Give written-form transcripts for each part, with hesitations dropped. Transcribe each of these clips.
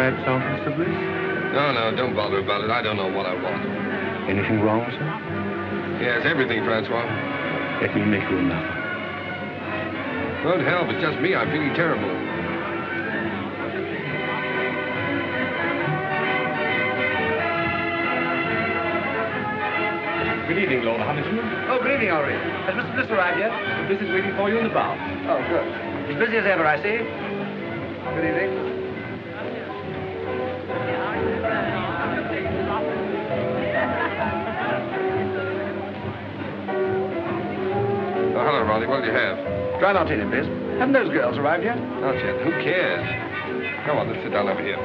bad sound, Mr. Bliss? No, no, don't bother about it. I don't know what I want. Anything wrong, sir? Yes, everything, Francois. Let me make you another. Good help, it's just me. I'm feeling terrible. Good evening, Lord Huntington. Oh, good evening, Henri. Has Mr. Bliss arrived yet? The Bliss is waiting for you in the bar. Oh, good. As busy as ever, I see. Good evening. Oh, hello, Ronnie. What do you have? Dry martini, please. Haven't those girls arrived yet? Not yet. Who cares? Come on, let's sit down over here.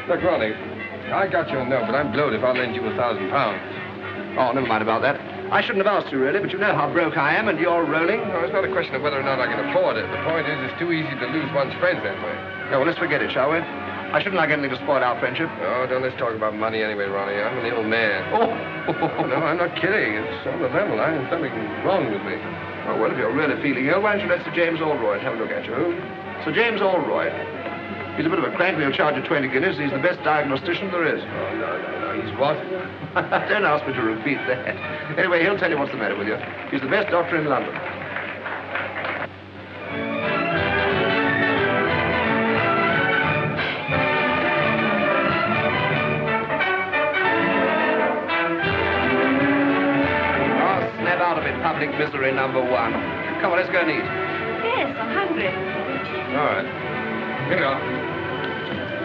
Look, Ronnie, I got your note, but I'm blowed if I'll lend you £1,000. Oh, never mind about that. I shouldn't have asked you, really, but you know how broke I am, and you're rolling. No, it's not a question of whether or not I can afford it. The point is, it's too easy to lose one's friends that way. No, well, let's forget it, shall we? I shouldn't like anything to spoil our friendship. Oh, don't let's talk about money anyway, Ronnie. I'm an ill man. Oh! No, I'm not kidding. It's on the level. There's something wrong with me. Oh, well, if you're really feeling ill, why don't you let Sir James Allroyd have a look at you? Sir James Allroyd. He's a bit of a crank, but he'll charge you 20 guineas. He's the best diagnostician there is. Oh, no. He's what? Don't ask me to repeat that. Anyway, he'll tell you what's the matter with you. He's the best doctor in London. Public misery number one. Come on, let's go and eat. Yes, I'm hungry. All right. Here you are.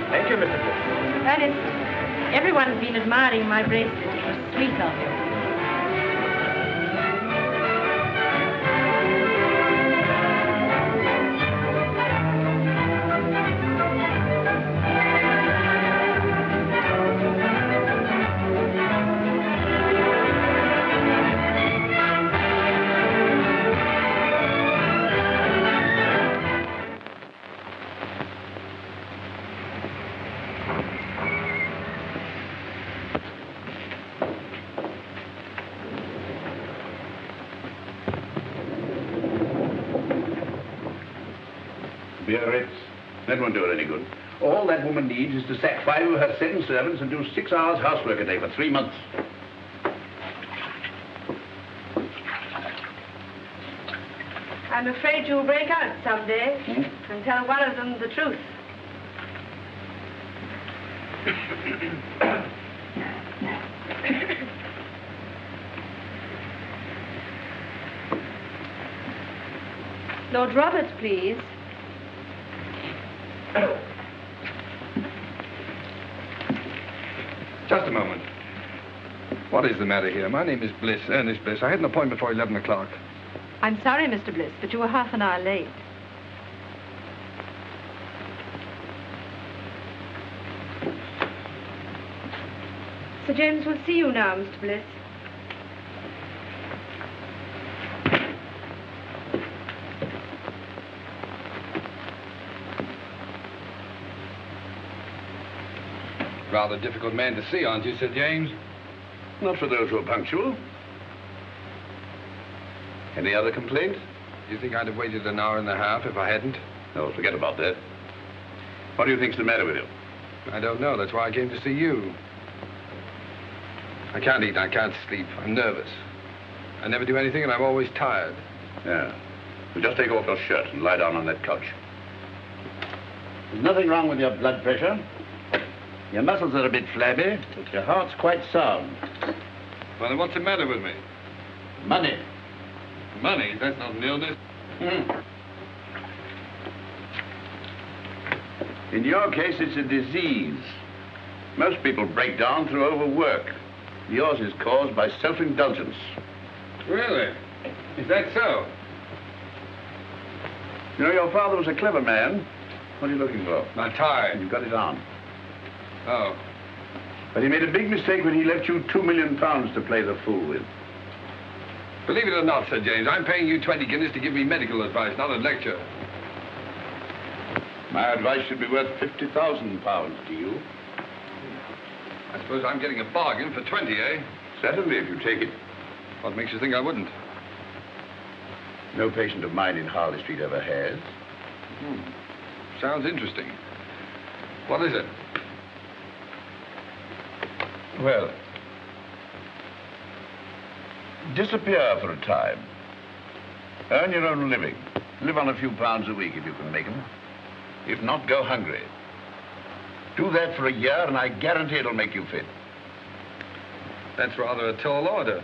Thank you, Mr. Bliss. Ernest, everyone's been admiring my bracelet. It was sweet of you. Biarritz. That won't do her any good. All that woman needs is to sack 5 of her 7 servants and do 6 hours housework a day for 3 months. I'm afraid you'll break out someday and tell one of them the truth. Lord Roberts, please. Just a moment. What is the matter here? My name is Bliss, Ernest Bliss. I had an appointment for 11 o'clock. I'm sorry, Mr. Bliss, but you were half an hour late. Sir James will see you now, Mr. Bliss. Rather difficult man to see, aren't you, Sir James? Not for those who are punctual. Any other complaints? Do you think I'd have waited an hour and a half if I hadn't? No, forget about that. What do you think's the matter with you? I don't know. That's why I came to see you. I can't eat. I can't sleep. I'm nervous. I never do anything, and I'm always tired. Yeah. Well, just take off your shirt and lie down on that couch. There's nothing wrong with your blood pressure. Your muscles are a bit flabby, but your heart's quite sound. Well, then what's the matter with me? Money. Money? That's not an illness. In your case, it's a disease. Most people break down through overwork. Yours is caused by self-indulgence. Really? Is that so? You know, your father was a clever man. What are you looking for? My tie. You've got it on. Oh. But he made a big mistake when he left you £2 million to play the fool with. Believe it or not, Sir James, I'm paying you 20 guineas to give me medical advice, not a lecture. My advice should be worth £50,000 to you. I suppose I'm getting a bargain for 20, eh? Certainly, if you take it. What makes you think I wouldn't? No patient of mine in Harley Street ever has. Sounds interesting. What is it? Well, disappear for a time. Earn your own living. Live on a few pounds a week if you can make them. If not, go hungry. Do that for a year, and I guarantee it'll make you fit. That's rather a tall order.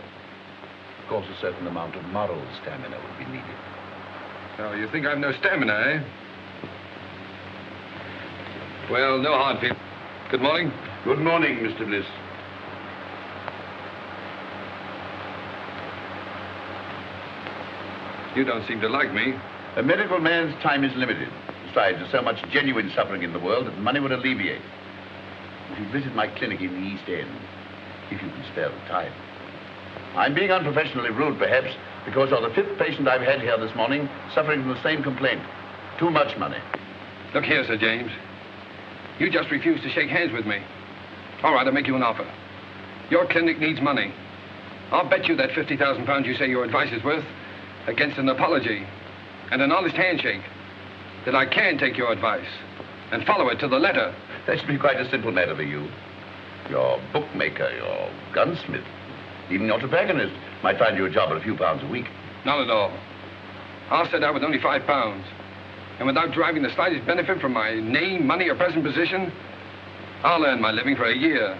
Of course, a certain amount of moral stamina will be needed. Oh, you think I've no stamina, eh? Well, no hard feelings. Good morning. Good morning, Mr. Bliss. You don't seem to like me. A medical man's time is limited. Besides, there's so much genuine suffering in the world that money would alleviate. If you visit my clinic in the East End, if you can spare the time. I'm being unprofessionally rude, perhaps, because you're the fifth patient I've had here this morning suffering from the same complaint. Too much money. Look here, Sir James. You just refused to shake hands with me. All right, I'll make you an offer. Your clinic needs money. I'll bet you that 50,000 pounds you say your advice is worth against an apology and an honest handshake that I can take your advice and follow it to the letter. That should be quite a simple matter for you. Your bookmaker, your gunsmith, even your tobacconist might find you a job at a few pounds a week. Not at all. I'll set out with only £5. And without deriving the slightest benefit from my name, money, or present position, I'll earn my living for a year.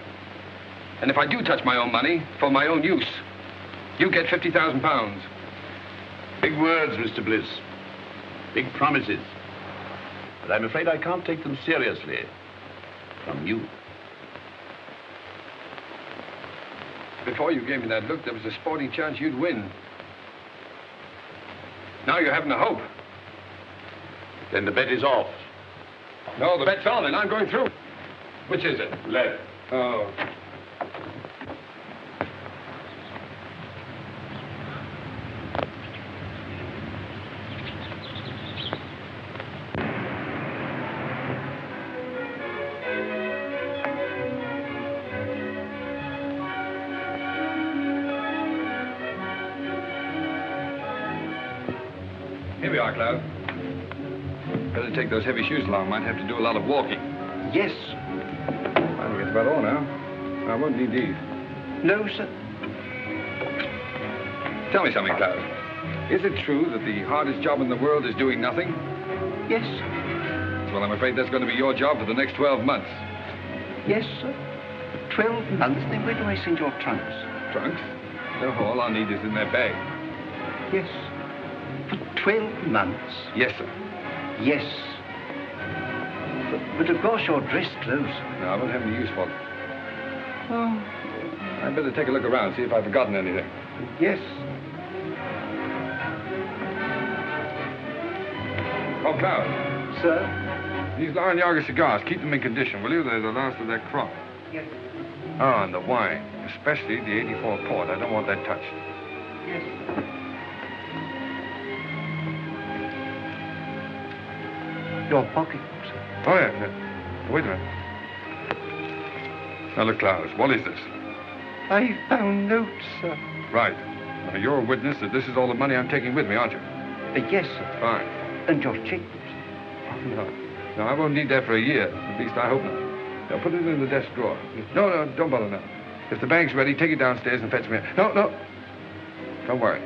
And if I do touch my own money for my own use, you get £50,000. Big words, Mr. Bliss. Big promises. But I'm afraid I can't take them seriously. From you. Before you gave me that look, there was a sporting chance you'd win. Now you're having a hope. Then the bet is off. No, the bet's on, and I'm going through. Which is it? Left. Oh. Here we are, Cloud. Better take those heavy shoes along. Might have to do a lot of walking. Yes. I think that's about all now. I won't need these. No, sir. Tell me something, Cloud. Is it true that the hardest job in the world is doing nothing? Yes. Well, I'm afraid that's going to be your job for the next 12 months. Yes, sir. 12 months? Then where do I send your trunks? Trunks? No, all I need is in their bag. Yes. For 12 months? Yes, sir. Yes. But of course your dress clothes. No, I won't have any use for them. Oh, I'd better take a look around, see if I've forgotten anything. yes. Oh, Cloud, Sir? these Laranaga cigars, keep them in condition, will you? They're the last of their crop. Yes. Oh, and the wine, especially the 84 port. I don't want that touched. Yes. Your pocketbook, sir. Oh, yeah. Wait a minute. Now, look, Klaus, what is this? I found notes, sir. Right. Now, you're a witness that this is all the money I'm taking with me, aren't you? Yes, sir. Fine. And your checkbooks. No. No, I won't need that for a year. At least I hope not. Now, put it in the desk drawer. No, don't bother now. If the bank's ready, take it downstairs and fetch me. No. Don't worry.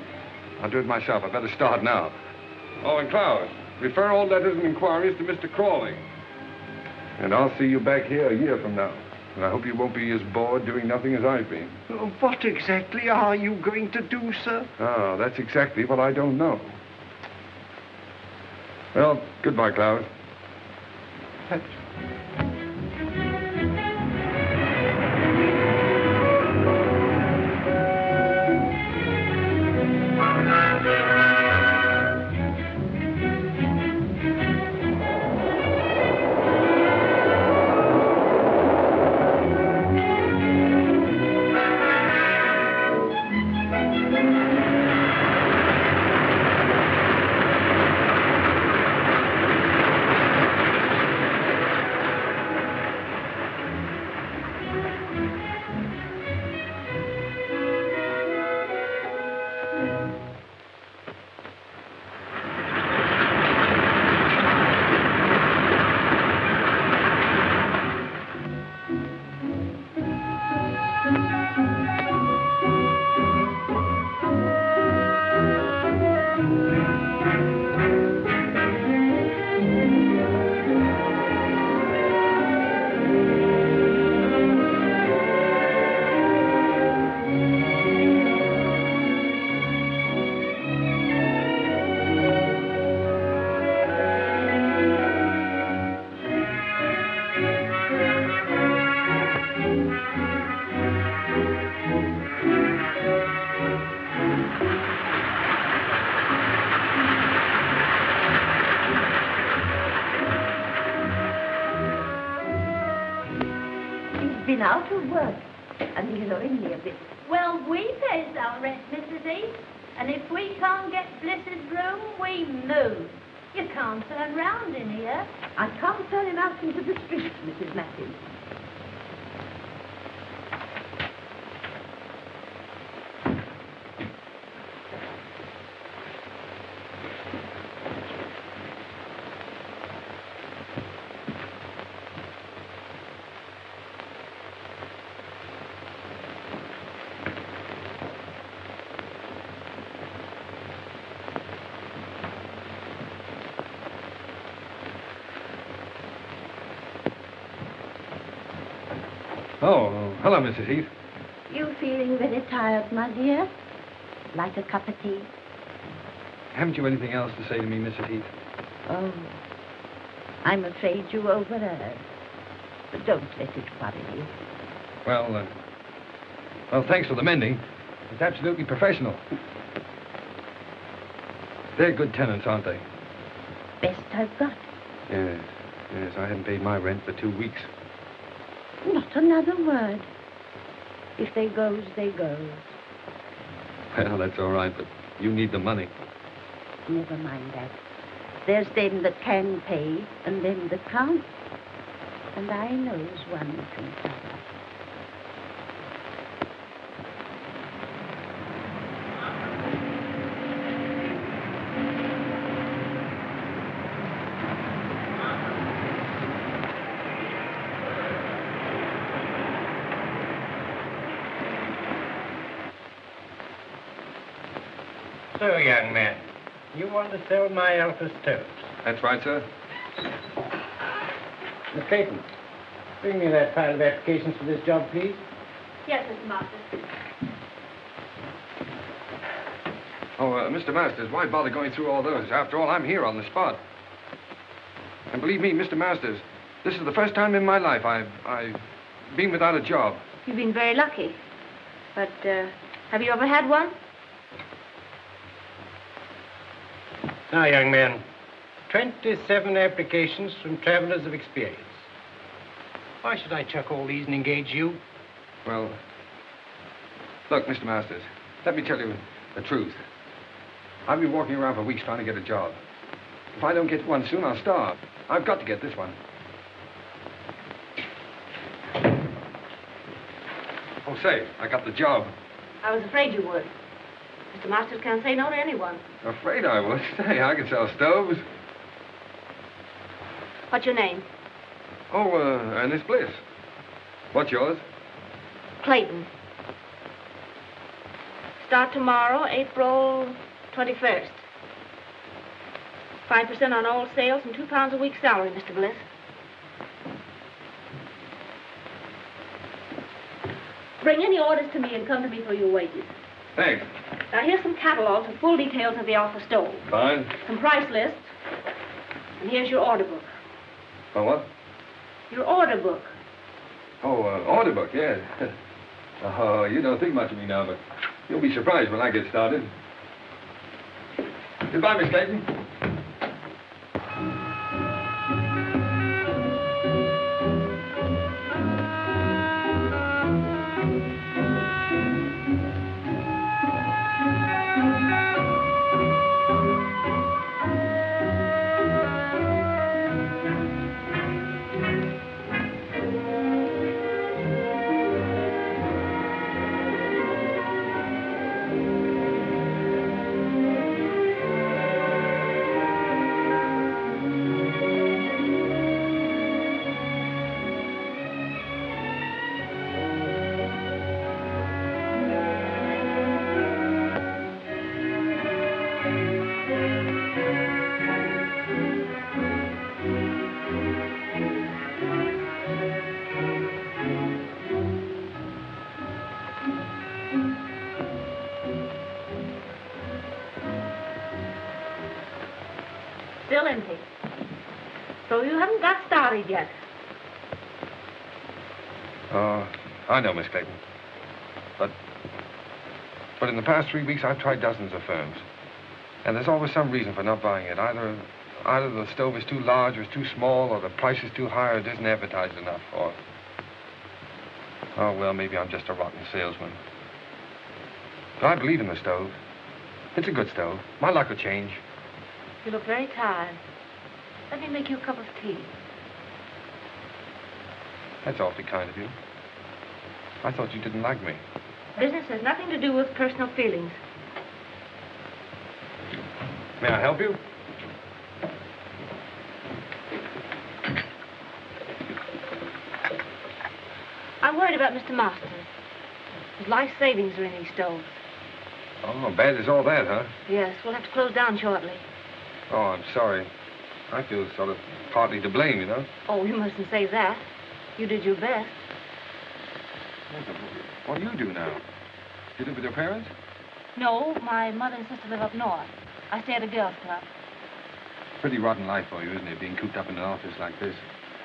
I'll do it myself. I better start now. Oh, and Klaus, refer all letters and inquiries to Mr. Crawley. And I'll see you back here a year from now. And I hope you won't be as bored doing nothing as I've been. What exactly are you going to do, sir? Oh, that's exactly what I don't know. Well, goodbye, Klaus. He's been out of work, and he's owing me a bit. Well, we pays our rent, Mrs. Heath. And if we can't get Bliss's room, we move. You can't turn round in here. I can't turn him out into the street, Mrs. Matthews. Oh, hello, Mrs. Heath. You feeling very tired, my dear? Like a cup of tea? Haven't you anything else to say to me, Mrs. Heath? Oh, I'm afraid you overheard. But don't let it worry you. Well, thanks for the mending. It's absolutely professional. They're good tenants, aren't they? Best I've got. Yes, I haven't paid my rent for 2 weeks. Not another word. If they goes, they goes. Well, that's all right, but you need the money. Never mind that. There's them that can pay and them that can't. And I knows one from t'other. So, young man, you want to sell my Alpha stoves? That's right, sir. Miss Clayton, bring me that pile of applications for this job, please. Yes, Mr. Masters. Oh, Mr. Masters, why bother going through all those? After all, I'm here on the spot. And believe me, Mr. Masters, this is the first time in my life I've been without a job. You've been very lucky. But, have you ever had one? Now, young man, 27 applications from travelers of experience. Why should I chuck all these and engage you? Well, look, Mr. Masters, let me tell you the truth. I've been walking around for weeks trying to get a job. If I don't get one soon, I'll starve. I've got to get this one. Oh, say, I got the job. I was afraid you would. Mr. Masters can't say no to anyone. Afraid I would. Say, I can sell stoves. What's your name? Oh, Ernest Bliss. What's yours? Clayton. Start tomorrow, April 21st. 5% on all sales and £2 a week salary, Mr. Bliss. Bring any orders to me and come to me for your wages. Thanks. Now, here's some catalogs with full details of the Alpha stove. Fine. Some price lists. And here's your order book. Oh, what? Your order book. Oh, order book, yes. Oh, you don't think much of me now, but you'll be surprised when I get started. Goodbye, Miss Clayton. Still empty. So you haven't got started yet. I know, Miss Clayton. But in the past 3 weeks, I've tried dozens of firms. And there's always some reason for not buying it. Either the stove is too large or it's too small, or the price is too high or it isn't advertised enough, or... Oh, well, maybe I'm just a rotten salesman. But I believe in the stove. It's a good stove. My luck will change. You look very tired. Let me make you a cup of tea. That's awfully kind of you. I thought you didn't like me. Business has nothing to do with personal feelings. May I help you? I'm worried about Mr. Masters. His life savings are in these stoves. Oh, bad as all that, huh? Yes, we'll have to close down shortly. Oh, I'm sorry. I feel sort of partly to blame, you know. Oh, you mustn't say that. You did your best. What do you do now? You live with your parents? No, my mother and sister live up north. I stay at a girls' club. Pretty rotten life for you, isn't it, being cooped up in an office like this?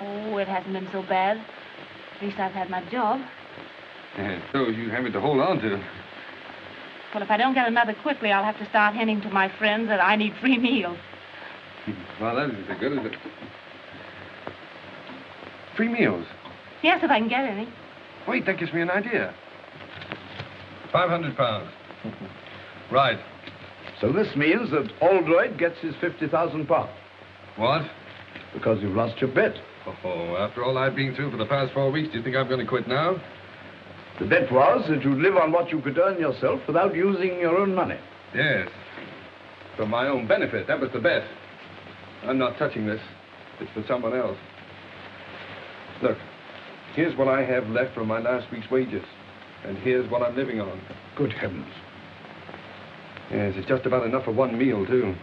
Oh, it hasn't been so bad. At least I've had my job. Yeah, those you having to hold on to. Well, if I don't get another quickly, I'll have to start hinting to my friends that I need free meals. Well, that isn't so good, is it? Free meals? Yes, if I can get any. Wait, that gives me an idea. 500 pounds. Right. So this means that Oldroyd gets his 50,000 pounds. What? Because you've lost your bet. Oh, after all I've been through for the past 4 weeks, do you think I'm going to quit now? The bet was that you'd live on what you could earn yourself without using your own money. Yes. For my own benefit. That was the bet. I'm not touching this. It's for someone else. Look, here's what I have left from my last week's wages. And here's what I'm living on. Good heavens. Yes, it's just about enough for one meal, too.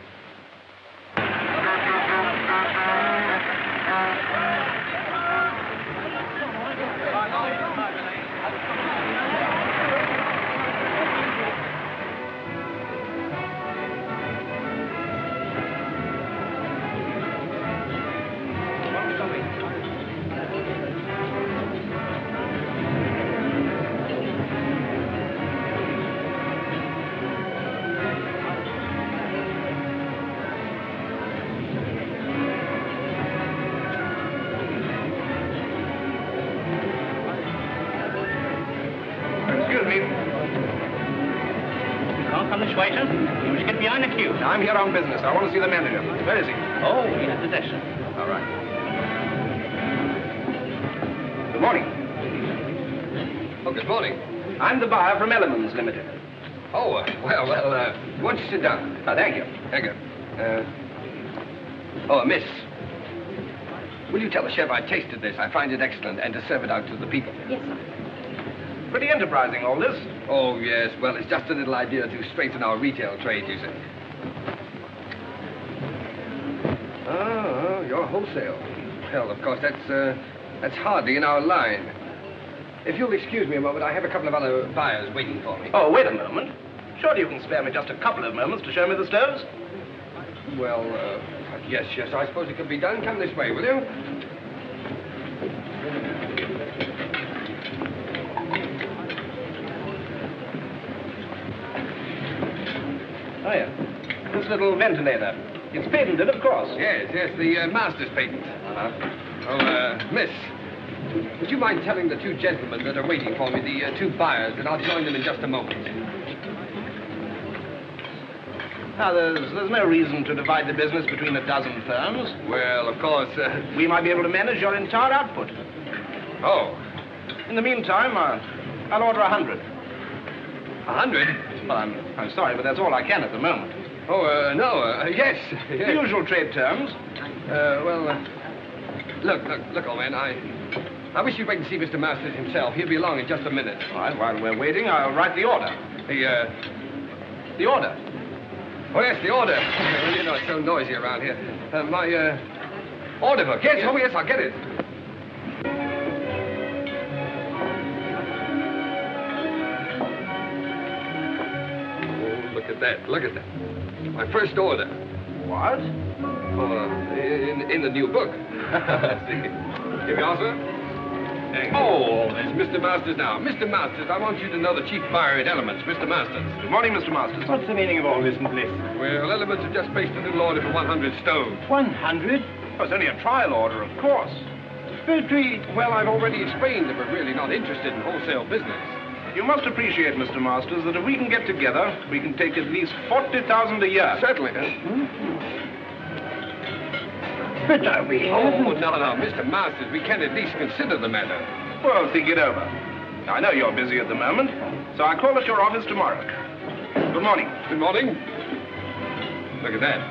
I'm here on business. I want to see the manager. Where is he? Oh, he's at the desk, sir. All right. Good morning. Oh, good morning. I'm the buyer from Elements Limited. Oh, well, why don't you sit down? Thank you. Thank you. Miss. Will you tell the chef I tasted this? I find it excellent, and to serve it out to the people. Yes, sir. Pretty enterprising, all this. Oh, yes. Well, it's just a little idea to strengthen our retail trade, you see. Oh, you're wholesale. Well, of course, that's hardly in our line. If you'll excuse me a moment, I have a couple of other buyers waiting for me. Oh, wait a moment. Surely you can spare me just a couple of moments to show me the stoves? Well, yes, I suppose it can be done. Come this way, will you? Oh, yeah. This little ventilator. It's patented, of course. Yes, the master's patent. Miss, would you mind telling the two gentlemen that are waiting for me, the two buyers, that I'll join them in just a moment? Now, there's no reason to divide the business between a dozen firms. Well, of course, we might be able to manage your entire output. Oh. In the meantime, I'll order 100. 100? Well, I'm sorry, but that's all I can at the moment. Oh, no, yes. The usual trade terms. Look, old man, I wish you'd wait and see Mr. Masters himself. He'll be along in just a minute. All right, while we're waiting, I'll write the order. The order? Oh, yes, the order. You know, it's so noisy around here. My order book. Yes, oh, yes, I'll get it. Oh, look at that. My first order. What? Oh, in the new book. Here we are, sir. Oh, it's Mr. Masters now. Mr. Masters, I want you to know the chief buyer at Elements, Mr. Masters. Good morning, Mr. Masters. What's the meaning of all this, Bliss? Well, Elements have just placed a little order for 100 stoves. 100? Oh, it's only a trial order, of course. Filtry. Well, I've already explained that we're really not interested in wholesale business. You must appreciate, Mr. Masters, that if we can get together, we can take at least 40,000 a year. Certainly. But are we? Oh, no, Mr. Masters, we can at least consider the matter. Well, think it over. I know you're busy at the moment, so I'll call at your office tomorrow. Good morning. Good morning. Look at that.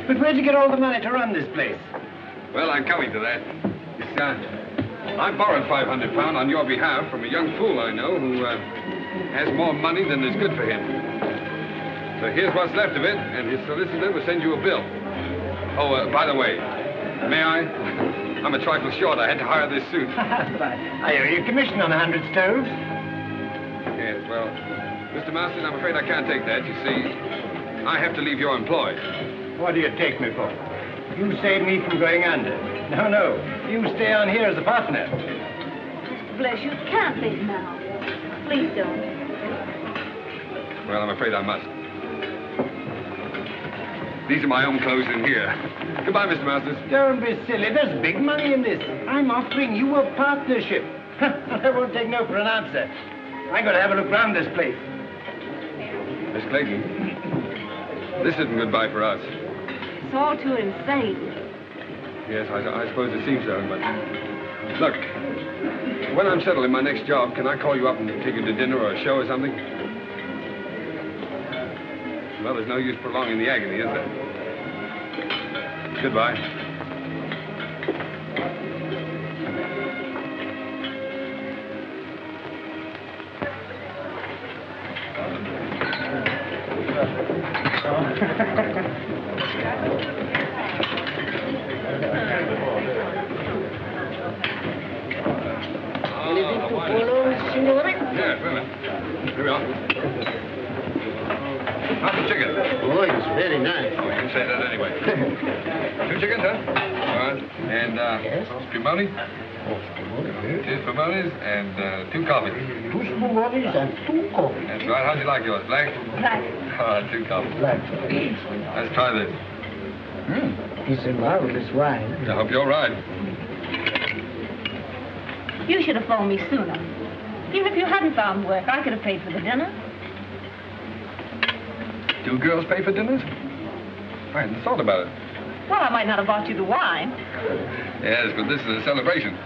But where'd you get all the money to run this place? Well, I'm coming to that. I borrowed £500 on your behalf from a young fool I know who has more money than is good for him. So here's what's left of it, and his solicitor will send you a bill. Oh, by the way, may I? I'm a trifle short. I had to hire this suit. I owe you commission on 100 stoves. Yes, well, Mr. Masters, I'm afraid I can't take that. You see, I have to leave your employ. What do you take me for? You saved me from going under. No. You stay on here as a partner. Mr. Bliss, you can't leave now. Please don't. Well, I'm afraid I must. These are my own clothes in here. Goodbye, Mr. Masters. Don't be silly. There's big money in this. I'm offering you a partnership. I won't take no for an answer. I'm going to have a look round this place. Miss Clayton, this isn't goodbye for us. It's all too insane. Yes, I suppose it seems so, but... Look, when I'm settled in my next job, can I call you up and take you to dinner or a show or something? Well, there's no use prolonging the agony, is there? Goodbye. Anything to follow, signore? Yes, wait a minute. Here we are. How's the chicken? Oh, it's very nice. Oh, you can say that anyway. 2 chickens, huh? All right. And, Yes? spumoni? Two spumonis and 2 coffees. 2 spumonis and 2 coffees. That's right. How'd you like yours? Black? Black. All right, 2 coffees. Black. Let's try this. It's a marvelous wine. I hope you're right. You should have phoned me sooner. Even if you hadn't found work, I could have paid for the dinner. 2 girls pay for dinners? I hadn't thought about it. Well, I might not have bought you the wine. Yes, but this is a celebration.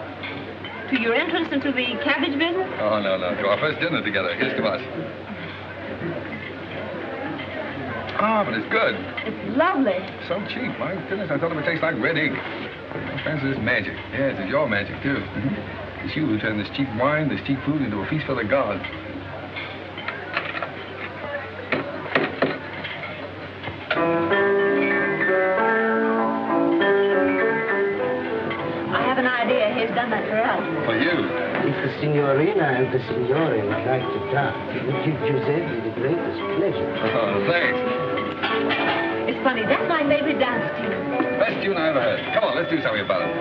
To your entrance into the cabbage business? Oh, no. To our first dinner together. Here's to us. Ah, but it's good. It's lovely. So cheap. My goodness, I thought it would taste like red ink. Fancy this magic. Yes, it's your magic, too. It's you who turned this cheap wine, this cheap food into a feast for the gods. I have an idea he's done that for us. For you. If the signorina and the signore would like to dance, it would give Giuseppe the greatest pleasure. Oh, thanks. It's funny, that's my favorite dance tune. Best tune I ever heard. Come on, let's do something about it.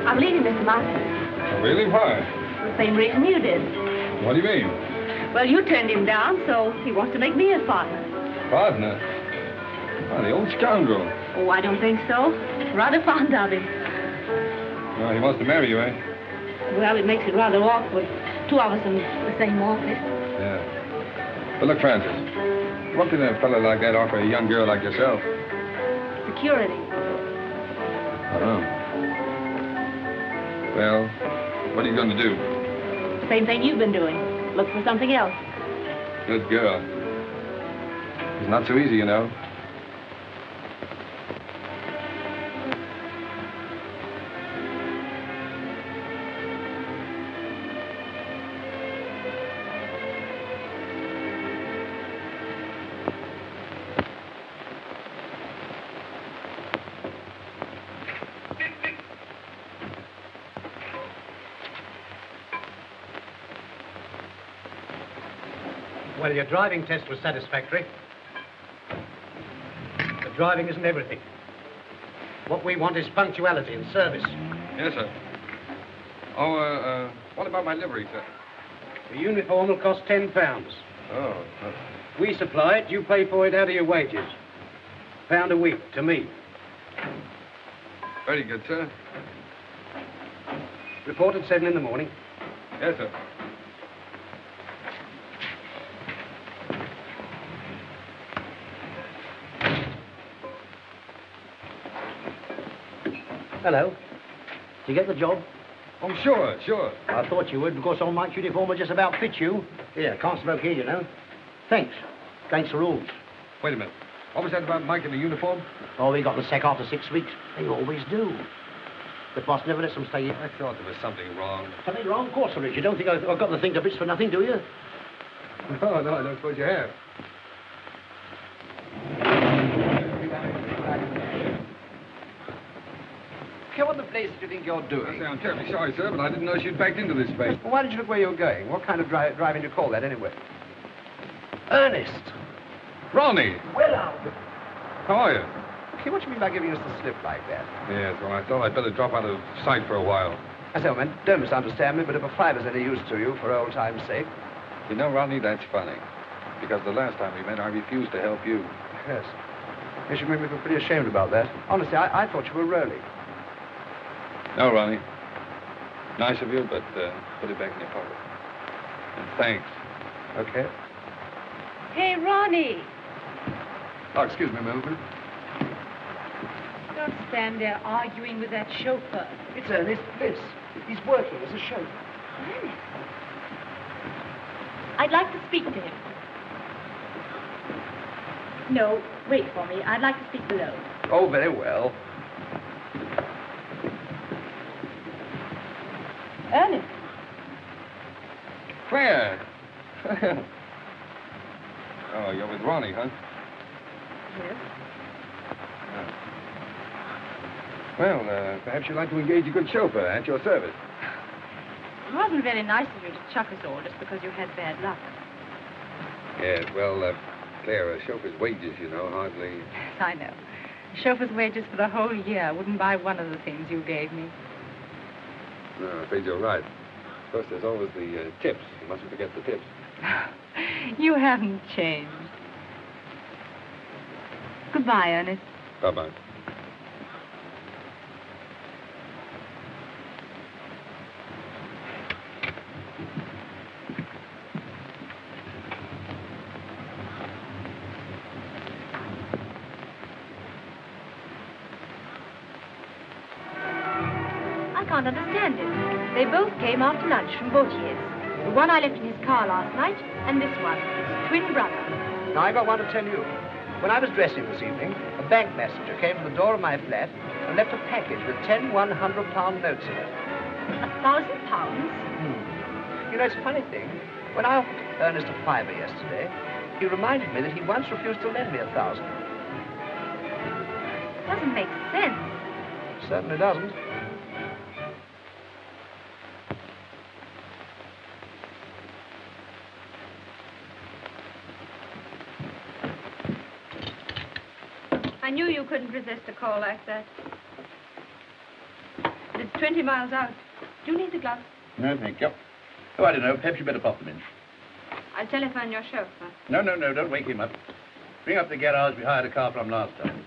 I'm leaving, Mr. Martin. Really? Why? The same reason you did. What do you mean? Well, you turned him down, so he wants to make me his partner. Partner? Oh, the old scoundrel. Oh, I don't think so. Rather fond of him. Well, he wants to marry you, eh? Well, it makes it rather awkward. 2 of us in the same office. Yeah. But look, Francis, what can a fellow like that offer a young girl like yourself? Security. Oh. Well, what are you going to do? Same thing you've been doing. Look for something else. Good girl. It's not so easy, you know. Well, your driving test was satisfactory. But driving isn't everything. What we want is punctuality and service. Yes, sir. Oh, what about my livery, sir? The uniform will cost £10. Oh, We supply it, you pay for it out of your wages. £1 a week to me. very good, sir. Report at 7 in the morning. Yes, sir. Hello. Did you get the job? Oh, sure, sure. I thought you would, because old Mike's uniform will just about fit you. Here, can't smoke here, you know. Thanks. Against the rules. Wait a minute. What was that about Mike in the uniform? Oh, we got the sack after 6 weeks. They always do. The boss never lets them stay here. I thought there was something wrong. Something wrong? Of course there is. You don't think I've got the thing to bits for nothing, do you? No, I don't suppose you have. Hey, what the place do you think you're I doing? say, I'm terribly sorry, sir, but I didn't know she'd backed into this space. Well, why did you look where you were going? What kind of driving do you call that, anyway? Ernest. Ronnie, Well, out. how are you? Hey, what do you mean by giving us the slip like that? Yes, well, I thought I'd better drop out of sight for a while. I say, old man, don't misunderstand me, but if a fiver's any use to you, for old time's sake. You know, Ronnie, that's funny. Because the last time we met, I refused to help you. Yes. Yes, you made me feel pretty ashamed about that. Honestly, I thought you were rolling. No, Ronnie. Nice of you, but put it back in your pocket. And thanks. Okay. Hey, Ronnie. Oh, excuse me a moment. Don't stand there arguing with that chauffeur. It's Ernest Bliss. He's working as a chauffeur. Ernest. I'd like to speak to him. No, wait for me. I'd like to speak below. Oh, very well. Ernest. Claire! Oh, you're with Ronnie, huh? Yes. Well, perhaps you'd like to engage a good chauffeur at your service. It wasn't very nice of you to chuck us all just because you had bad luck. Yes, well, Claire, a chauffeur's wages, you know, hardly... Yes, I know. A chauffeur's wages for the whole year wouldn't buy one of the things you gave me. No, I'm afraid you're right. Of course, there's always the tips. You mustn't forget the tips. You haven't changed. Goodbye, Ernest. Bye-bye. I can't understand it. They both came after lunch from Bautier's. The one I left in his car last night, and this one, his twin brother. Now, I got one to tell you. When I was dressing this evening, a bank messenger came to the door of my flat and left a package with 10 £100 notes in it. £1,000? You know, it's a funny thing. When I offered Ernest a fiver yesterday, he reminded me that he once refused to lend me 1,000. Doesn't make sense. Certainly doesn't. I knew you couldn't resist a call like that. But it's 20 miles out. Do you need the gloves? No, thank you. Oh, I don't know. Perhaps you better pop them in. I'll telephone your chauffeur. No, don't wake him up. Bring up the garage we hired a car from last time.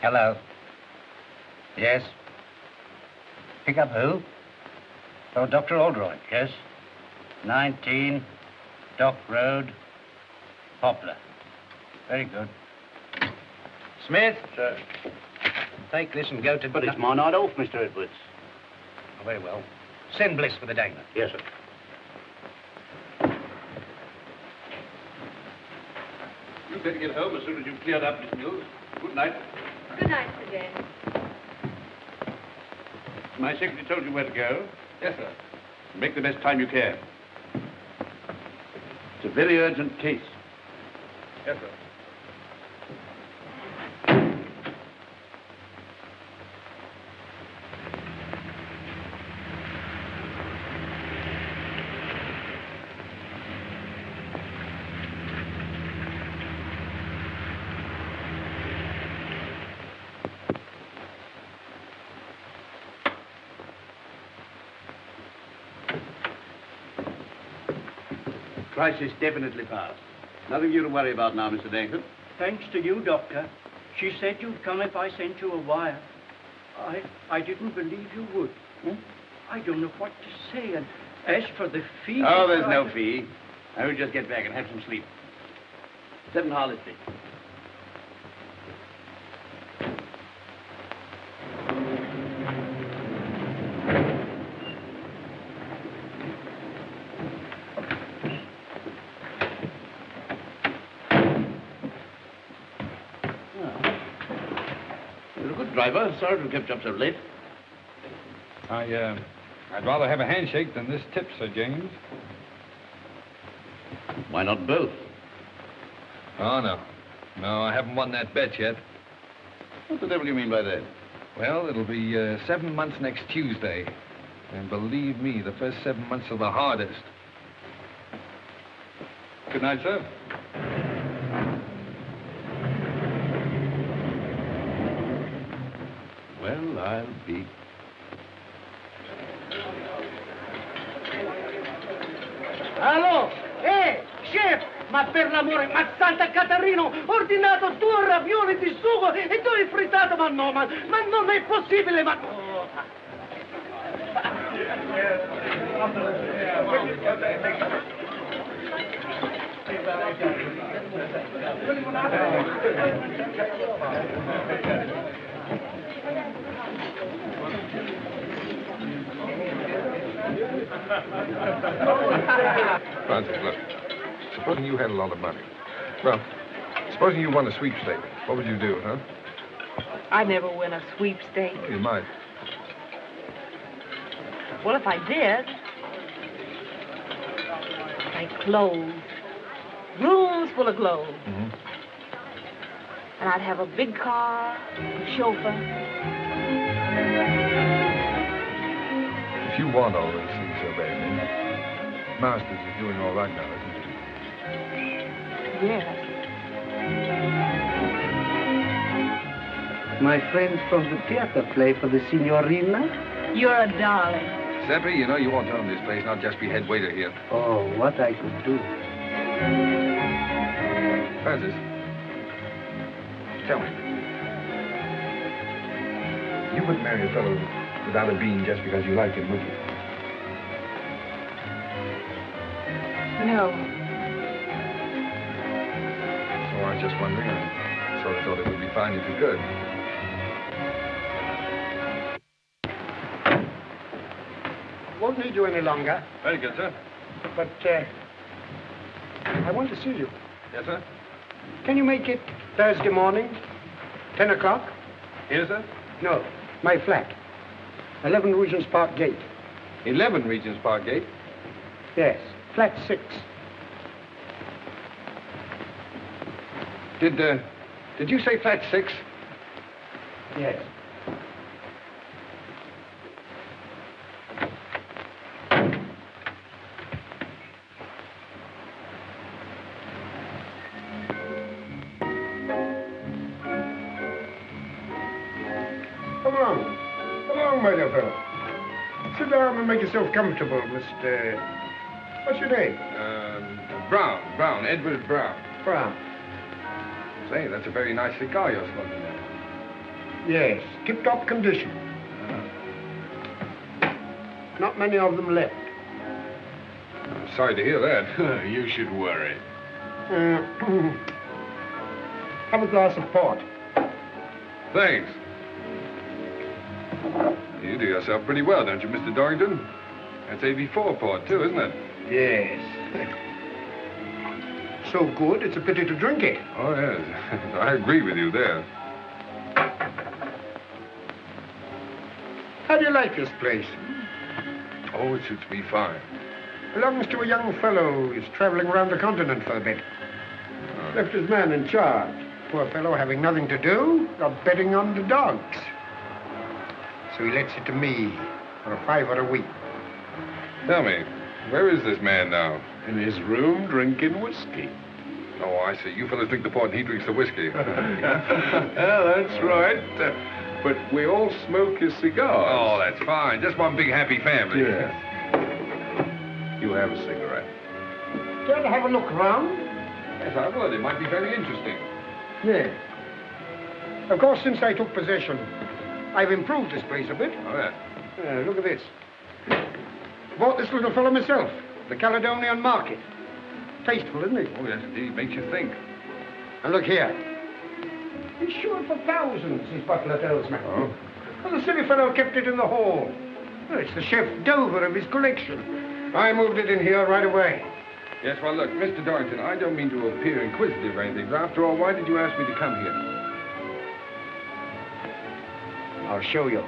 Hello. Yes? Pick up who? Oh, Dr. Oldroyd, yes. 19 Dock Road, Poplar. Very good. Smith? Sir. Take this and go to... But it's my night off, Mr. Edwards. Oh, very well. Send Bliss for the dangler. Yes, sir. You'd better get home as soon as you've cleared up this news. Good night. Good night, Sir James. My secretary told you where to go. Yes, sir. Make the best time you can. It's a very urgent case. Yes, sir. crisis definitely passed. Nothing for you to worry about now, Mr. Dankton. Thanks to you, Doctor. She said you'd come if I sent you a wire. I didn't believe you would. I don't know what to say. And as for the fee... Oh, there's no fee. I will just get back and have some sleep. 7 Harley-Street. You're a good driver. Sorry to have kept you up so late. I'd rather have a handshake than this tip, Sir James. Why not both? Oh, no. No, I haven't won that bet yet. What the devil do you mean by that? Well, it'll be 7 months next Tuesday. And believe me, the first 7 months are the hardest. Good night, sir. Well, I'll be... Allo? Chef! Ma per l'amore, ma Santa Caterina, ho ordinato 2 ravioli di sugo e 2 frittato, ma no, ma non è possibile, ma... Oh. Francis, look. Supposing you had a lot of money. Well, supposing you won a sweepstake, what would you do, huh? I'd never win a sweepstake. You might. Well, if I did, I'd clothes. Rooms full of clothes. Mm-hmm. And I'd have a big car, a chauffeur. If you want all those things so badly, Masters is doing all right now, isn't he? Yes. My friends from the theater play for the signorina? You're a darling. Seppi, you know you won't own this place, not just be head waiter here. Oh, what I could do. Francis, tell me. You wouldn't marry a fellow without a bean just because you like him, would you? No. Oh, I was just wondering. I sort of thought it would be fine if you could. Won't need you any longer. Very good, sir. But, I want to see you. Yes, sir? Can you make it Thursday morning, 10 o'clock? Here, sir? No, my flat. 11 Regent's Park Gate. 11 Regent's Park Gate? Yes, flat 6. Did you say flat 6? Yes. Come along, my dear fellow. Sit down and make yourself comfortable, Mr... What's your name? Brown, Edward Brown. Brown. Say, that's a very nice cigar you're smoking there. Yes, tip-top condition. Not many of them left. I'm sorry to hear that. You should worry. Have a glass of port. Thanks. You do yourself pretty well, don't you, Mr. Dorrington? That's AB4 port, too, isn't it? Yes. So good, it's a pity to drink it. Oh, yes. I agree with you there. How do you like this place? Oh, it suits me fine. Belongs to a young fellow who's traveling around the continent for a bit. Left his man in charge. Poor fellow having nothing to do, got betting on the dogs. So he lets it to me for a $5 a week. Tell me, where is this man now? In his room, drinking whiskey. Oh, I see. You fellas drink the port and he drinks the whiskey. Yeah, that's right. But we all smoke his cigars. Oh, that's fine. Just one big happy family. Yeah. You have a cigarette. Care to have a look round? Yes, I would. It might be very interesting. Yes. Of course, since I took possession, I've improved this place a bit. Oh, yeah. Look at this. Bought this little fellow myself, the Caledonian Market. Tasteful, isn't it? Oh, yes, indeed. Makes you think. And look here. Insured for thousands, his butler tells me. Oh? Well, the silly fellow kept it in the hall. Well, it's the chef d'oeuvre of his collection. I moved it in here right away. Yes, well, look, Mr. Dorrington, I don't mean to appear inquisitive or anything, but after all, why did you ask me to come here? I'll show you.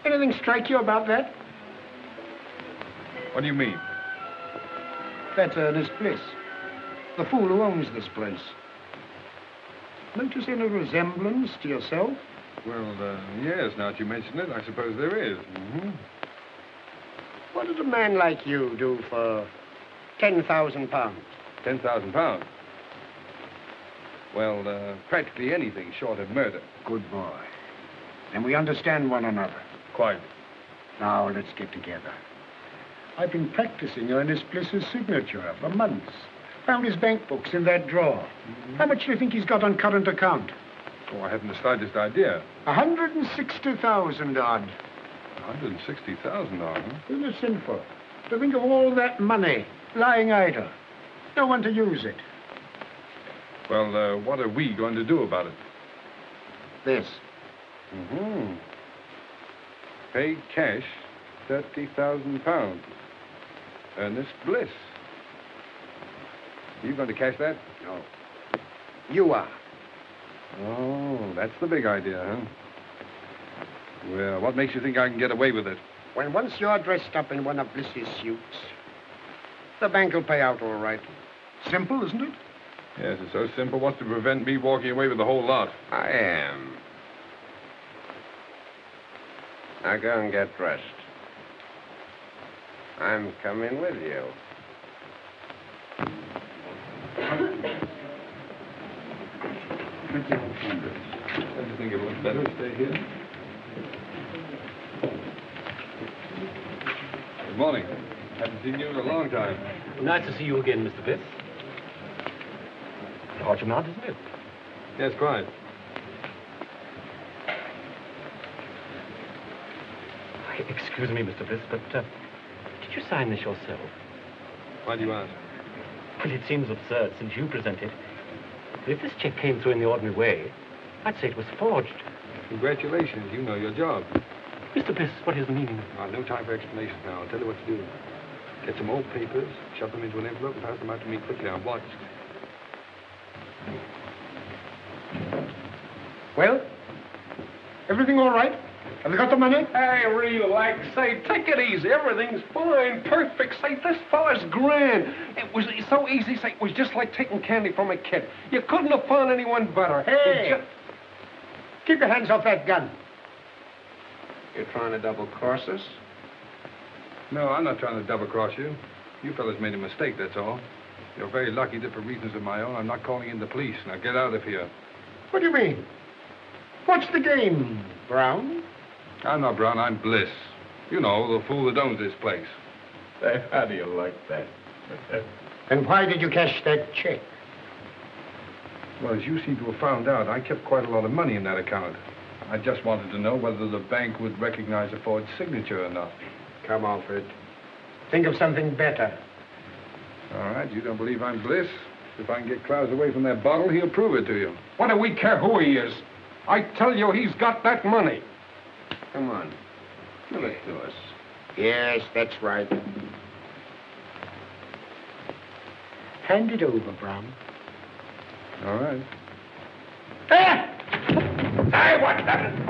Anything strike you about that? What do you mean? That's Ernest Bliss, the fool who owns this place. Notice any resemblance to yourself? Well, yes, now that you mention it, I suppose there is. Mm-hmm. What does a man like you do for £10,000? £10,000? Well, practically anything short of murder. Good boy. And we understand one another. Quite. Now, let's get together. I've been practicing Ernest Bliss's signature for months. Found his bank books in that drawer. Mm-hmm. How much do you think he's got on current account? Oh, I haven't the slightest idea. 160,000 odd. 160,000 odd, huh? Isn't it sinful to think of all that money lying idle? No one to use it. Well, what are we going to do about it? This. Mm-hmm. Pay cash £30,000. Ernest Bliss. You going to cash that? No. You are. Oh, that's the big idea, huh? Well, what makes you think I can get away with it? When once you're dressed up in one of Bliss's suits, the bank will pay out all right. Simple, isn't it? Yes, it's so simple. What's to prevent me walking away with the whole lot? I am. Now go and get dressed. I'm coming with you. Don't you think it would better stay here? Good morning. Haven't seen you in a long time. Nice to see you again, Mr. Bliss. Large amount, isn't it? Yes, quite. Excuse me, Mr. Bliss, but did you sign this yourself? Why do you ask? Well, it seems absurd since you present it. But if this check came through in the ordinary way, I'd say it was forged. Congratulations. You know your job. Mr. Bliss, what is the meaning of... Well, no time for explanations now. I'll tell you what to do. Get some old papers, shove them into an envelope, and pass them out to me quickly. I'm watched. Well, everything all right? Have you got the money? Hey, relax. Say, take it easy. Everything's fine, perfect. Say, this fella's grand. It was so easy. Say, it was just like taking candy from a kid. You couldn't have found anyone better. Hey! Keep your hands off that gun. You're trying to double-cross us? No, I'm not trying to double-cross you. You fellas made a mistake, that's all. You're very lucky that for reasons of my own, I'm not calling in the police. Now get out of here. What do you mean? What's the game, Brown? I'm not Brown, I'm Bliss. You know, the fool that owns this place. Say, how do you like that? And why did you cash that check? Well, as you seem to have found out, I kept quite a lot of money in that account. I just wanted to know whether the bank would recognize a forged signature or not. Come off it. Think of something better. All right, you don't believe I'm Bliss? If I can get Klaus away from that bottle, he'll prove it to you. What do we care who he is? I tell you, he's got that money. Come on. Give it to us. Yes, that's right. Hand it over, Brown. All right. Hey, what the...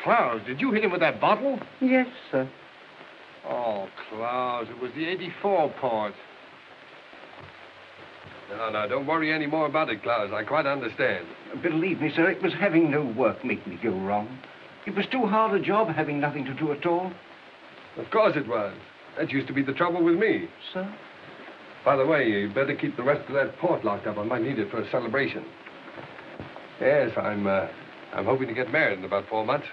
Clowes, did you hit him with that bottle? Yes, sir. Oh, Clowes, it was the 84 part. No, don't worry any more about it, Clowes. I quite understand. Believe me, sir, it was having no work make me go wrong. It was too hard a job having nothing to do at all. Of course it was. That used to be the trouble with me. Sir? By the way, you better keep the rest of that port locked up. I might need it for a celebration. Yes, I'm hoping to get married in about 4 months.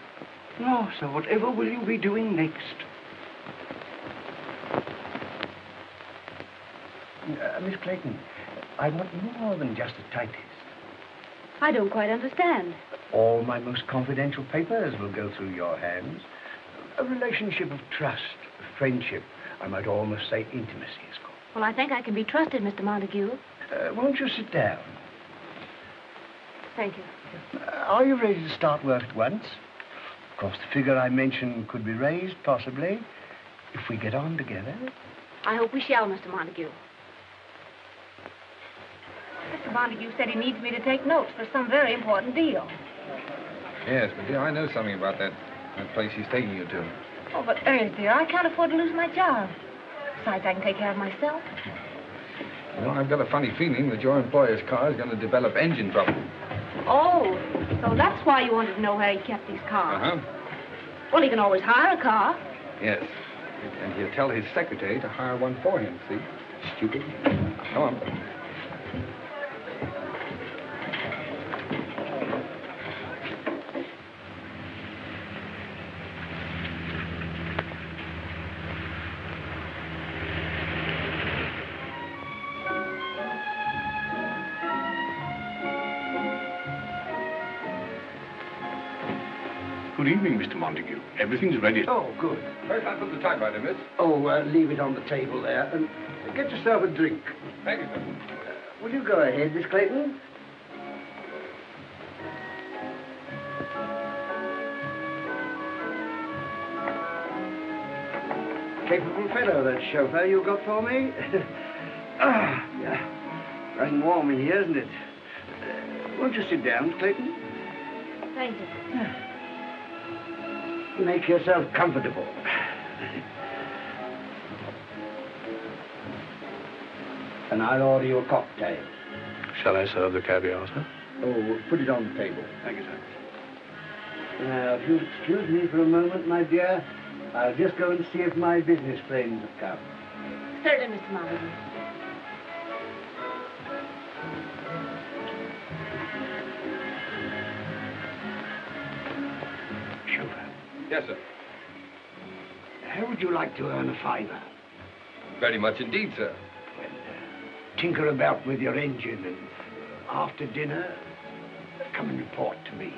No, sir, whatever will you be doing next? Miss Clayton, I want more than just a typist. I don't quite understand. All my most confidential papers will go through your hands. A relationship of trust, friendship, I might almost say intimacy is called. Well, I think I can be trusted, Mr. Montague. Won't you sit down? Thank you. Are you ready to start work at once? Of course, the figure I mentioned could be raised, possibly, if we get on together. I hope we shall, Mr. Montague. Mr. Montague said he needs me to take notes for some very important deal. Yes, but dear, I know something about that place he's taking you to. Oh, but Ernest, dear, I can't afford to lose my job. Besides, I can take care of myself. You know, I've got a funny feeling that your employer's car is going to develop engine trouble. Oh, so that's why you wanted to know where he kept these cars. Uh-huh. Well, he can always hire a car. Yes. And he'll tell his secretary to hire one for him, see? Stupid. Come on. Good evening, Mr. Montague. Everything's ready. Oh, good. Where can I put the typewriter, miss? Oh, leave it on the table there. And get yourself a drink. Thank you, sir. Will you go ahead, Miss Clayton? Capable fellow, that chauffeur you got for me. Yeah. Nice and warm in here, isn't it? Won't you sit down, Clayton? Thank you. Make yourself comfortable. And I'll order you a cocktail. Shall I serve the caviar, sir? Oh, put it on the table. Thank you, sir. Now, if you'll excuse me for a moment, my dear, I'll just go and see if my business friends have come. Certainly, Mr. Montague. Chauffeur, Yes, sir. how would you like to earn a fiver? Very much indeed, sir. Well, tinker about with your engine and after dinner, come and report to me.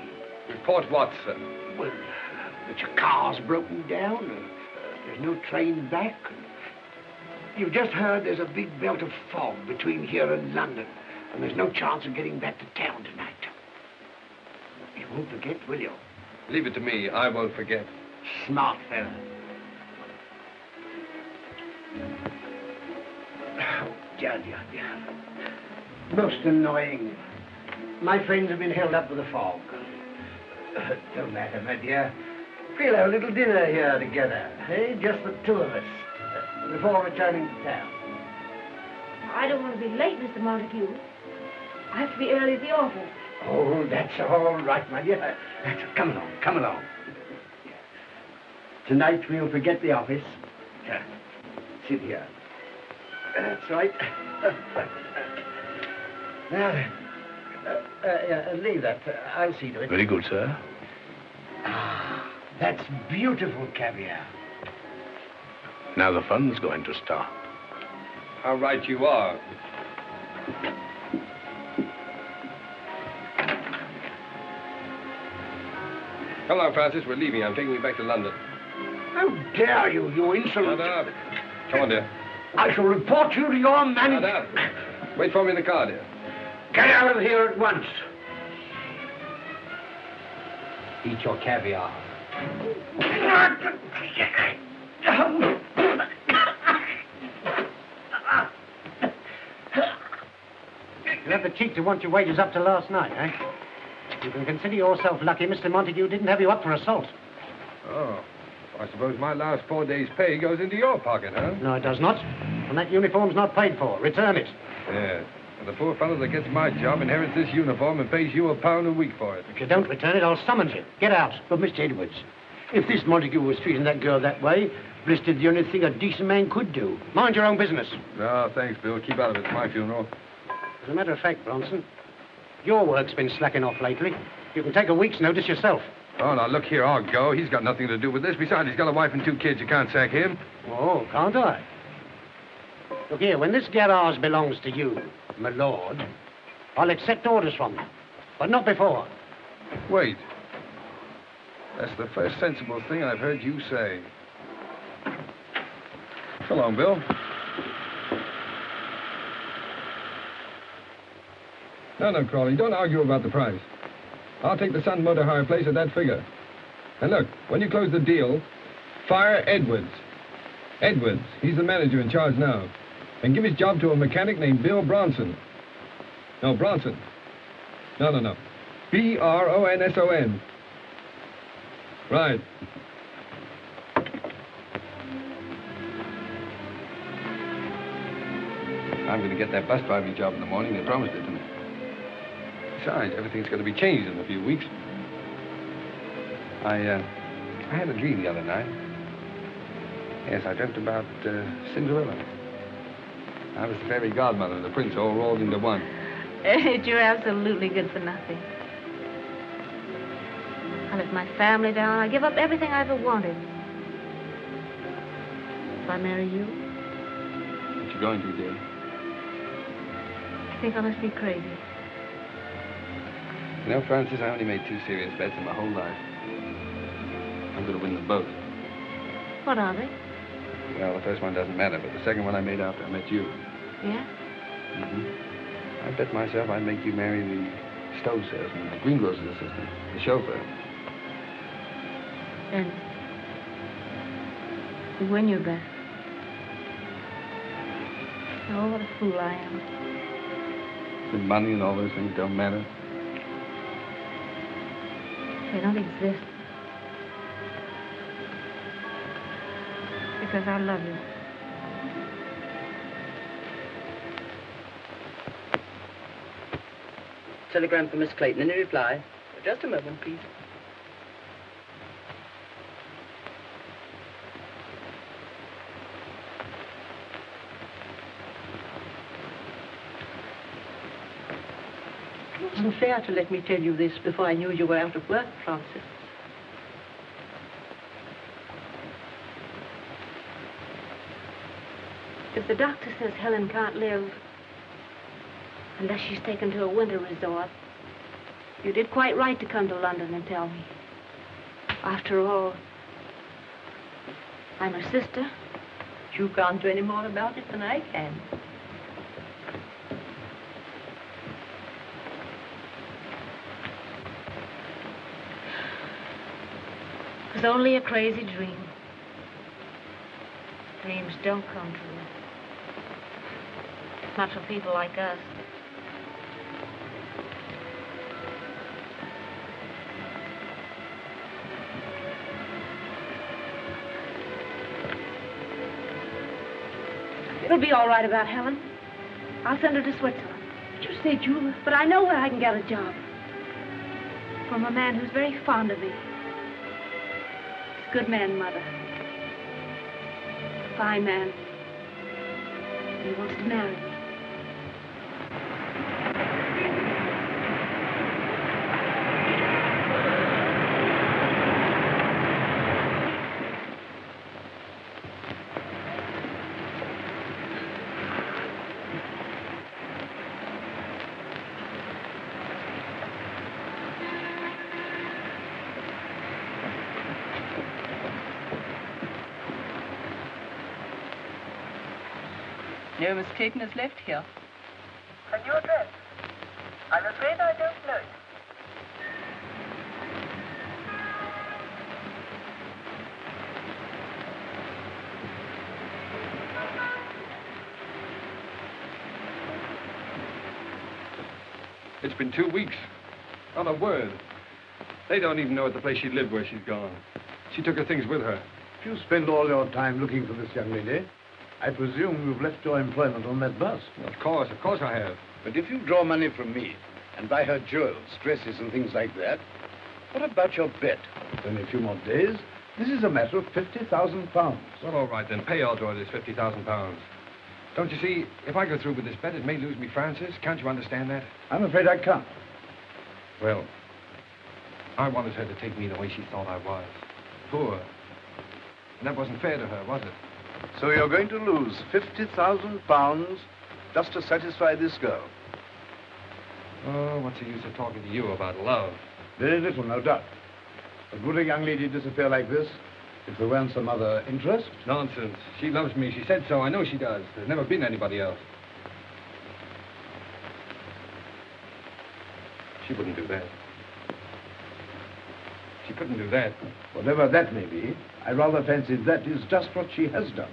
Report what, sir? Well, that your car's broken down, there's no train back. You've just heard there's a big belt of fog between here and London, and there's no chance of getting back to town tonight. You won't forget, will you? Leave it to me. I won't forget. Smart fella. Oh, dear. Most annoying. My friends have been held up with the fog. Don't matter, my dear. We'll have a little dinner here together, eh? Just the two of us, before returning to town. I don't want to be late, Mr. Montague. I have to be early at the office. Oh, that's all right, my dear. Come along. Tonight we'll forget the office. Sit here. That's right. Now, leave that. I'll see to it. Very good, sir. Ah, that's beautiful caviar. Now the fun's going to start. How right you are. Come on, Francis. We're leaving. I'm taking you back to London. How dare you, you insolent... Shut up. Come on, dear. I shall report you to your manager. Shut up. Wait for me in the car, dear. Get out of here at once. Eat your caviar. You have the cheek to want your wages up to last night, eh? You can consider yourself lucky Mr. Montague didn't have you up for assault. Oh. I suppose my last 4 days' pay goes into your pocket, huh? No, it does not. And that uniform's not paid for. Return it. Yeah. And the poor fellow that gets my job inherits this uniform and pays you £1 a week for it. If you don't return it, I'll summons you. Get out. But, Mr. Edwards, if this Montague was treating that girl that way, Bliss did the only thing a decent man could do. Mind your own business. No, thanks, Bill. Keep out of it. It's my funeral. As a matter of fact, Bronson, your work's been slacking off lately. You can take a week's notice yourself. Oh, now, look here. I'll go. He's got nothing to do with this. Besides, he's got a wife and 2 kids. You can't sack him. Oh, can't I? Look here, when this garage belongs to you, my lord, I'll accept orders from you. But not before. Wait. That's the first sensible thing I've heard you say. So long, Bill. No, Crawley, don't argue about the price. I'll take the Sun Motor Hire place at that figure. And look, when you close the deal, fire Edwards. Edwards, he's the manager in charge now. And give his job to a mechanic named Bill Bronson. No, Bronson. No. B-R-O-N-S-O-N. Right. I'm going to get that bus driving job in the morning. They promised it to me. Besides, everything's going to be changed in a few weeks. I had a dream the other night. Yes, I dreamt about Cinderella. I was the fairy godmother and the prince all rolled into one. You're absolutely good for nothing. I let my family down. I give up everything I ever wanted. If I marry you, What you going to, dear? I think I must be crazy. You know, Francis, I only made 2 serious bets in my whole life. I'm going to win them both. What are they? Well, the first one doesn't matter, but the second one I made after I met you. Yeah? I bet myself I'd make you marry the stove salesman, the greengrocer's assistant, the chauffeur. And you win your bet. Oh, what a fool I am. The money and all those things don't matter. They don't exist. Because I love you. Telegram for Miss Clayton. Any reply? Just a moment, please. It wasn't fair to let me tell you this before I knew you were out of work, Francis. If the doctor says Helen can't live unless she's taken to a winter resort, you did quite right to come to London and tell me. After all, I'm her sister. You can't do any more about it than I can. It was only a crazy dream. Dreams don't come true. Not for people like us. It'll be all right about Helen. I'll send her to Switzerland. But you said you... But I know where I can get a job. From a man who's very fond of me. He's a good man, Mother. A fine man. He wants to marry me. No, Miss Clayton has left here. And your address? I'm afraid I don't know it. It's been 2 weeks. Not a word. They don't even know at the place she lived where she's gone. She took her things with her. If you spend all your time looking for this young lady, I presume you've left your employment on that bus. Of course I have. But if you draw money from me and buy her jewels, dresses, and things like that, what about your bet? In a few more days, this is a matter of £50,000. Well, all right, then. Pay Audroy this £50,000. Don't you see, if I go through with this bet, it may lose me Francis. Can't you understand that? I'm afraid I can't. Well, I wanted her to take me the way she thought I was. Poor. And that wasn't fair to her, was it? So you're going to lose £50,000 just to satisfy this girl? Oh, what's the use of talking to you about love? Very little, no doubt. But would a young lady disappear like this if there weren't some other interest? Nonsense. She loves me. She said so. I know she does. There's never been anybody else. She wouldn't do that. She couldn't do that. Whatever that may be, I rather fancy that is just what she has done.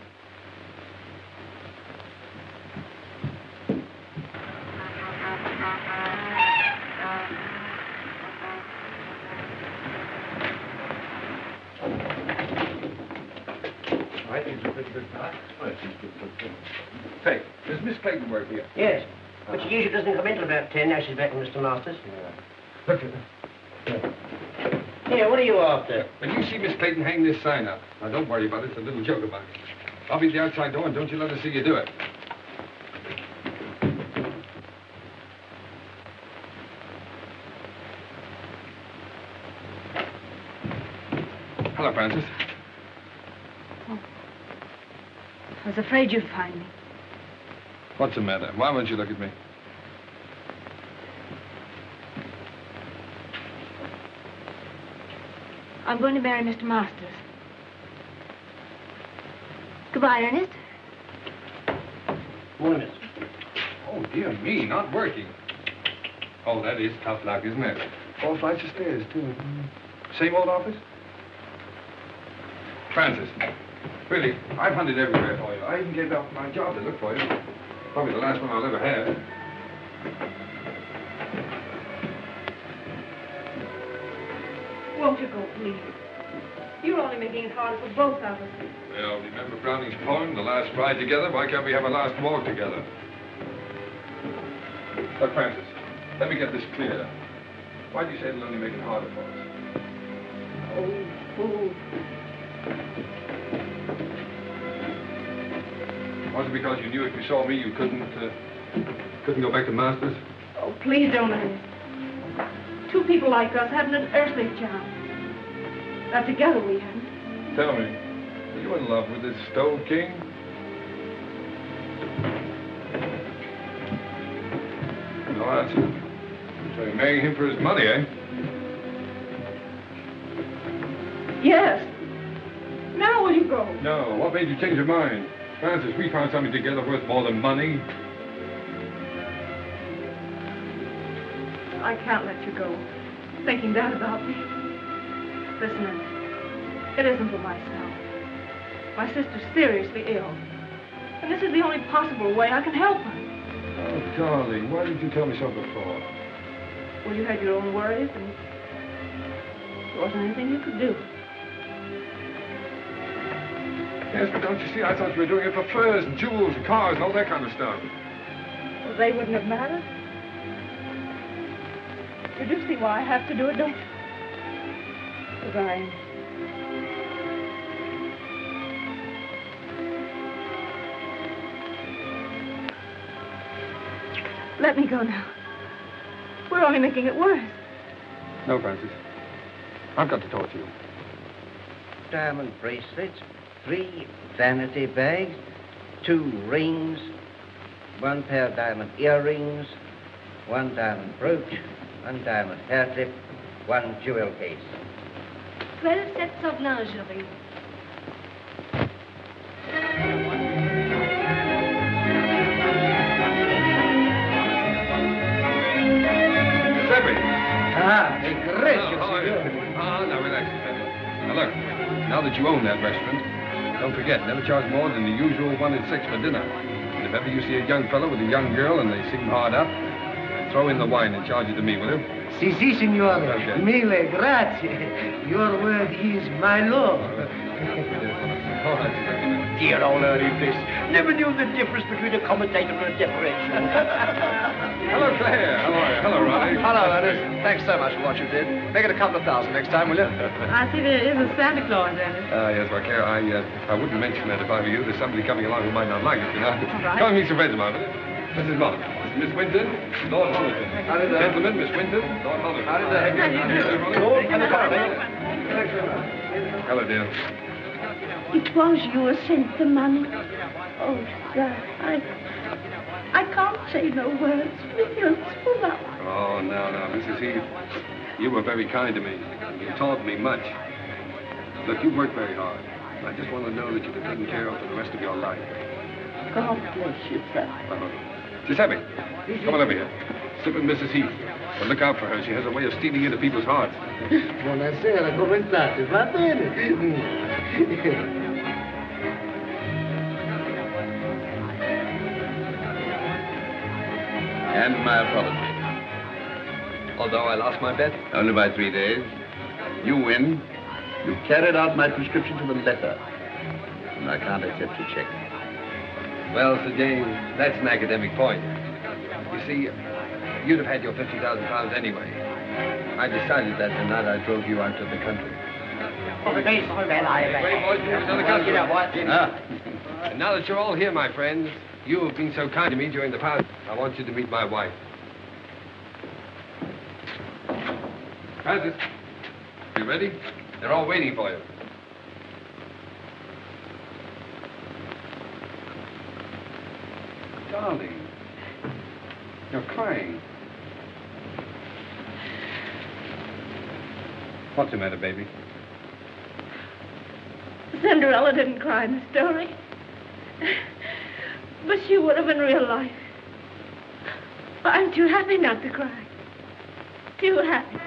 Say, does Miss Clayton work here? Yes, but she usually doesn't come in till about 10. Now she's back with Mr. Masters. Yeah. Look at her. Here, what are you after? When you see Miss Clayton hang this sign up, now don't worry about it. It's a little joke about it. I'll be at the outside door, and don't you let her see you do it. Hello, Francis. I was afraid you'd find me. What's the matter? Why won't you look at me? I'm going to marry Mr. Masters. Goodbye, Ernest. Morning, miss. Oh, dear me, not working. Oh, that is tough luck, isn't it? 4 flights of stairs, too. Same old office? Francis, really, I've hunted everywhere for you. I even gave up my job to look for you. Probably the last one I'll ever have. Won't you go, please? You're only making it hard for both of us. Well, remember Browning's poem, The Last Ride Together? Why can't we have a last walk together? Look, Francis, let me get this clear. Why do you say it'll only make it harder for us? Oh. Was it because you knew if you saw me, you couldn't go back to Masters? Oh, please don't, Ernest. Two people like us haven't an earthly chance. Not together we haven't. Tell me, are you in love with this Stove King? No answer. So you're marrying him for his money, eh? Yes. Now will you go? No. What made you change your mind? Francis, we found something together worth more than money. I can't let you go, thinking that about me. Listen, Ernest, it isn't for myself. My sister's seriously ill, and this is the only possible way I can help her. Oh, darling, why didn't you tell me so before? Well, you had your own worries, and there wasn't anything you could do. Yes, but don't you see, I thought you were doing it for furs and jewels and cars and all that kind of stuff. Well, they wouldn't have mattered. You do see why I have to do it, don't you? Goodbye. Let me go now. We're only making it worse. No, Francis. I've got to talk to you. Diamond bracelets, 3 vanity bags, 2 rings, 1 pair of diamond earrings, 1 diamond brooch, 1 diamond hair clip, 1 jewel case. 12 sets of lingerie. Giuseppe! Ah, egregio, signore. Now relax, Giuseppe. Now look, now that you own that restaurant, don't forget, never charge more than the usual 1 at 6 for dinner. And if ever you see a young fellow with a young girl and they seem hard up, throw in the wine and charge it to me, will you? Si, signore. Okay. Mille grazie. Your word is my law. Dear old early bliss. Never knew the difference between a commentator and a decoration. Hello, Claire. How are you? Hello, Ronnie. Hello, Ernest. Thanks so much for what you did. Make it a couple of thousand next time, will you? I see there is a Santa Claus, Ernest. Yes, well, Claire, I wouldn't mention that if I were you. There's somebody coming along who might not like it, you know. right. Come and meet some friends of mine, will you? Mrs. Mullen. Miss Winton, Lord Holliton. How do you do? Gentlemen, Miss Winton, Lord Holliton. How do you do? How do you do? Lord, and the Hello, dear. It was you who sent the money. Oh, sir, I can't say no words. Millions for that. Oh, no, Mrs. Heath. You were very kind to me. You taught me much. Look, you worked very hard. I just want to know that you've been taken care of for the rest of your life. God bless you, sir. Giuseppe, come on over here. Sit with Mrs. Heath. But look out for her. She has a way of stealing into people's hearts. Buonasera, come state? Va bene? And my apology. Although I lost my bet? Only by 3 days. You win. You carried out my prescription to the letter. And I can't accept your check. Well, Sir James, that's an academic point. You see, you'd have had your £50,000 anyway. I decided that the night I drove you out to the country. Great boys, Another customer. And now that you're all here, my friends, you have been so kind to me during the past, I want you to meet my wife. Francis, you ready? They're all waiting for you. Darling, you're crying. What's the matter, baby? Cinderella didn't cry in the story. But she would have in real life. I'm too happy not to cry. Too happy.